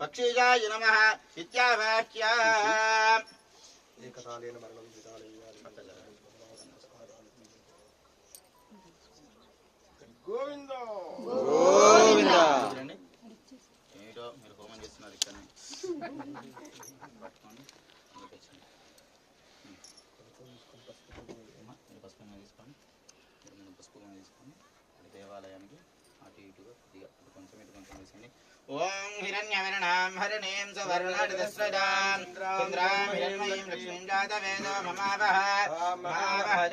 పక్షిజాయ నమః ఇత్యావాక్య గోవింద గోవింద ఏమిటో మీరు హోమం చేస్తున్నారు ఇక్కడ పట్టుకోండి మీరు పసుపు తీసుకోండి మీరు పసుపు తీసుకోండి దేవాలయానికి అటు ఇటుగా కొద్దిగా కొంచెం ఇటు కొంచెం వేసేయండి. ఓం హిరణ్యవర్ణాం హరిణీం సువర్ణాదిదస్రజాం చంద్రాం హిరణ్మయీం లక్ష్మీం జాతవేదో మమావహ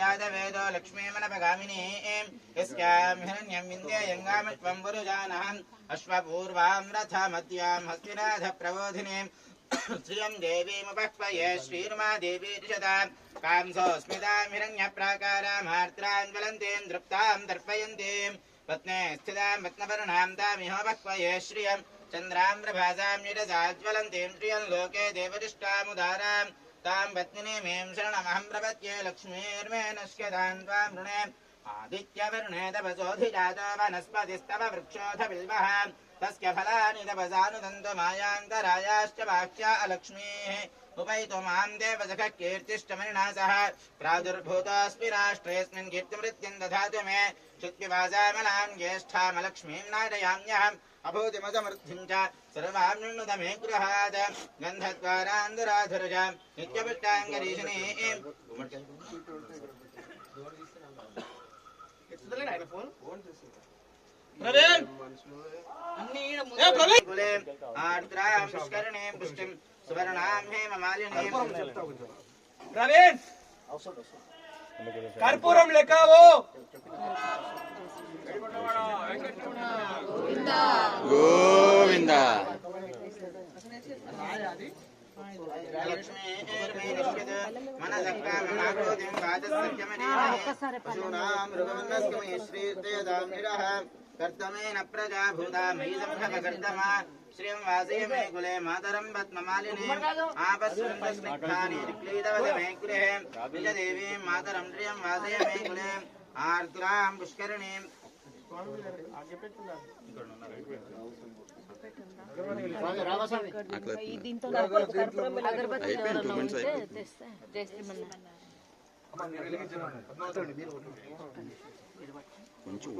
జాతవేదో లక్ష్మీమనపగామినీం యస్యాం హిరణ్యం వింధ్యేయంగామశ్వం పురుజానహం అశ్వపూర్వాం రథమద్యాం హస్తినాథ ప్రబోధినీం శ్రియం దేవీముపహ్వయే శ్రీర్మా దేవీ రిషతాం కాంసోస్మితాం హిరణ్యప్రాకారాం ఆర్ద్రాం జ్వలంతీం దృప్తాం దర్పయంతీం పత్నే స్థితాం రత్నవర్ణాం తామిహోపహ్వయే శ్రియం చంద్రాం ప్రభాసాం నిరసాజ్వలంతీం శ్రియం లోకే దేవతిష్టాముదారాం తాం పత్నినీమేం శరణమహం ప్రపద్యే లక్ష్మీర్మే నశ్యతాం త్వాం వృణే ఆదిత్యవర్ణే తపసోధిజాతో వనస్పతిస్తవ వృక్షోధ బిల్వః తస్య ఫలాని తపసానుదంతు మాయాంతరాయాశ్చ వాక్యా అలక్ష్మీః ఉపైతు మాం దేవసఖ కీర్తిష్టమనినా సహ ప్రాదుర్భూతోऽస్మి రాష్ట్రేऽస్మిన్ కీర్తిమృత్యుం దధాతు మే క్షుత్పిపాసామలాం జ్యేష్ఠామలక్ష్మీం నారయామ్యహం అభూతిమసమృద్ధిం చ సర్వాం నృణుత మే గృహాద్ గంధద్వారాంధురాధురజాం నిత్యపుష్టాంగరీషిణీం ఆర్ద్రాం పుష్కరిణీం పుష్టిం సువర్ణాం హేమమాలినీం ప్రవీణ్ కర్పూరం లెక్కావు గోవింద कर्तमेन प्रजाभूता मयि संभवकर्तमा श्रियं वासय मे कुले मातरं पद्ममालिनीम् आपस्सुन्दस्निग्धानि क्लीदवद मे गृहे निजदेवीं मातरं श्रियं वासय मे कुले आर्द्रां पुष्करिणीम् దీంతో అగరబత్తి ఎవరన్నా ఉంటే తెస్తే చేస్తామన్నా కొంచెం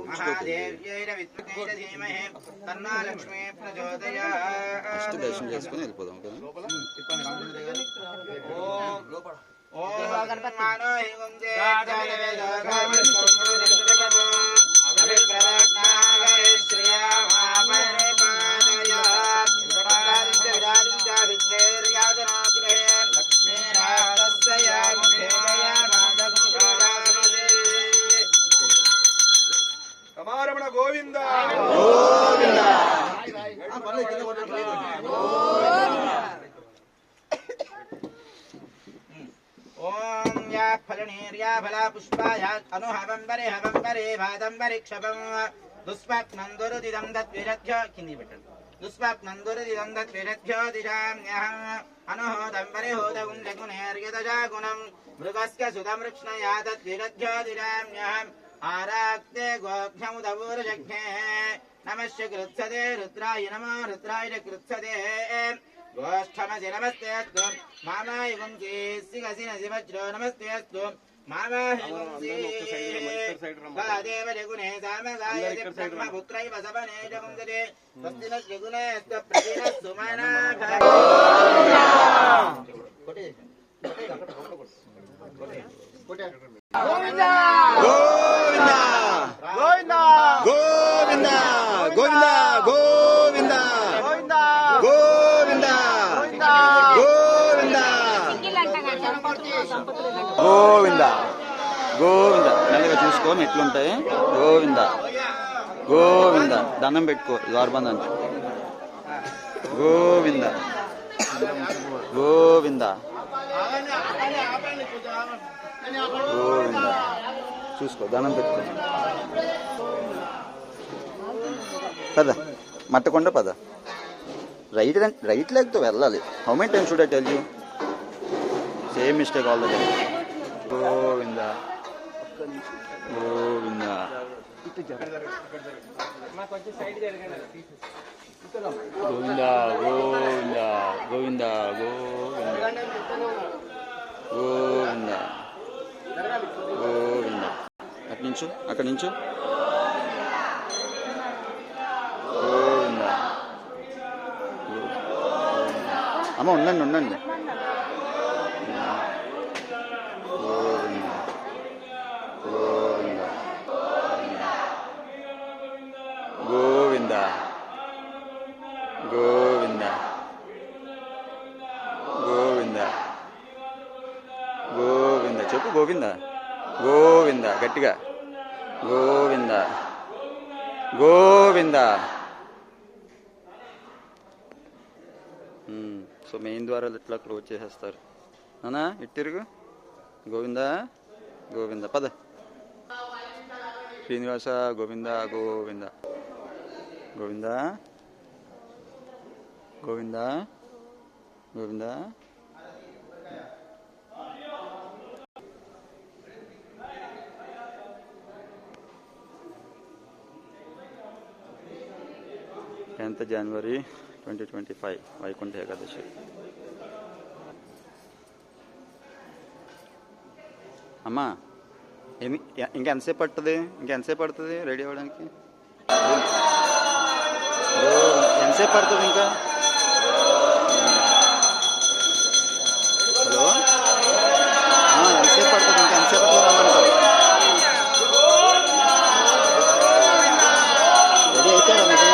ఫస్ట్ దర్శనం చేసుకుని వెళ్ళిపోదాం కదా. రమారమణ గోవింద గోవింద ఓం యా ఫలనీర్యా ఫలా పుష్పాయా అనుహవంబరే హవంబరే భాదంబరి క్షపం దుస్వాప్నం దురుదిదం దద్విరధ్య కింది పెట్టండి దుస్వాప్నం దురుదిదం దద్విరధ్య దిశామ్యహం అనుహోదంబరే హోదగుం జగునేర్యదజాగుణం మృగస్య సుతమృక్ష్ణయా తద్విరధ్య దిశామ్యహం आराक्ते गोघ्यमुदवूर्जघ्ने नमस्य कृत्सदे रुद्राय नमो रुद्राय कृत्सदे गोष्ठमसि नमस्तेऽस्तु मामाय गुंसि सिगसिनसि वज्रो नमस्तेऽस्तु मामाय गुंसि वादेव जगुने सामगाय ब्रह्मपुत्रैव सवने जगुंसते स्वस्ति नः जगुनेऽस्तु प्रतिनस्तु मानाभा గోవింద గోవింద గోవింద గోవింద గోవింద గోవింద గోవింద గోవింద గోవింద గోవింద మెల్లగా చూసుకో ఎట్లుంటాయి. గోవింద గోవింద దండం పెట్టుకో ద్వారబంధం గోవింద గోవింద గోవింద చూసుకో దండం పెట్టుకో. పద మట్టకొండ పద. రైట్ లెగ్తో వెళ్ళాలి. How many times should I tell you? Same mistake all the time. Govinda Govinda Govinda Govinda Govinda Govinda Govinda Govinda. అక్కడి నుంచు గోవింద. అమ్మ ఉండండి గోవింద గోవింద గోవింద గోవింద గోవింద. చెప్పు గోవింద గోవింద గట్టిగా గోవింద గోవింద. సో మెయిన్ ద్వారాలు ఇట్లా క్లోజ్ చేసేస్తారు నానా. ఇట్టిరుగు గోవింద గోవింద పద. శ్రీనివాస గోవింద గోవింద గోవింద గోవింద గోవింద. January 2025 వైకుంఠ ఏకాదశి. అమ్మా ఇంకెంతసేపు పడుతుంది రెడీ అవ్వడానికి? ఎంతసేపు పడుతుంది ఇంకా? హలో ఎంతసేపు పడుతుంది ఇంకా? ఎంతసేపు రమ్మంటారు? రెడీ అయిపోయారా?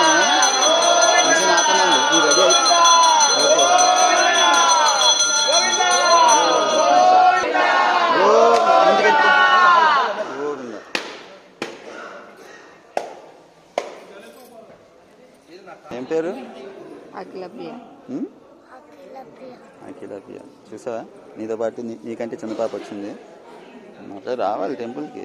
నిజంగా ఆపనండి. మీరు రెడీ అయి ఏం పేరు? అఖిలప్రియ. అఖిలప్రియ. చూసావా నీతో పాటు నీకంటే చిన్న పాప వచ్చింది. రావాలి టెంపుల్కి.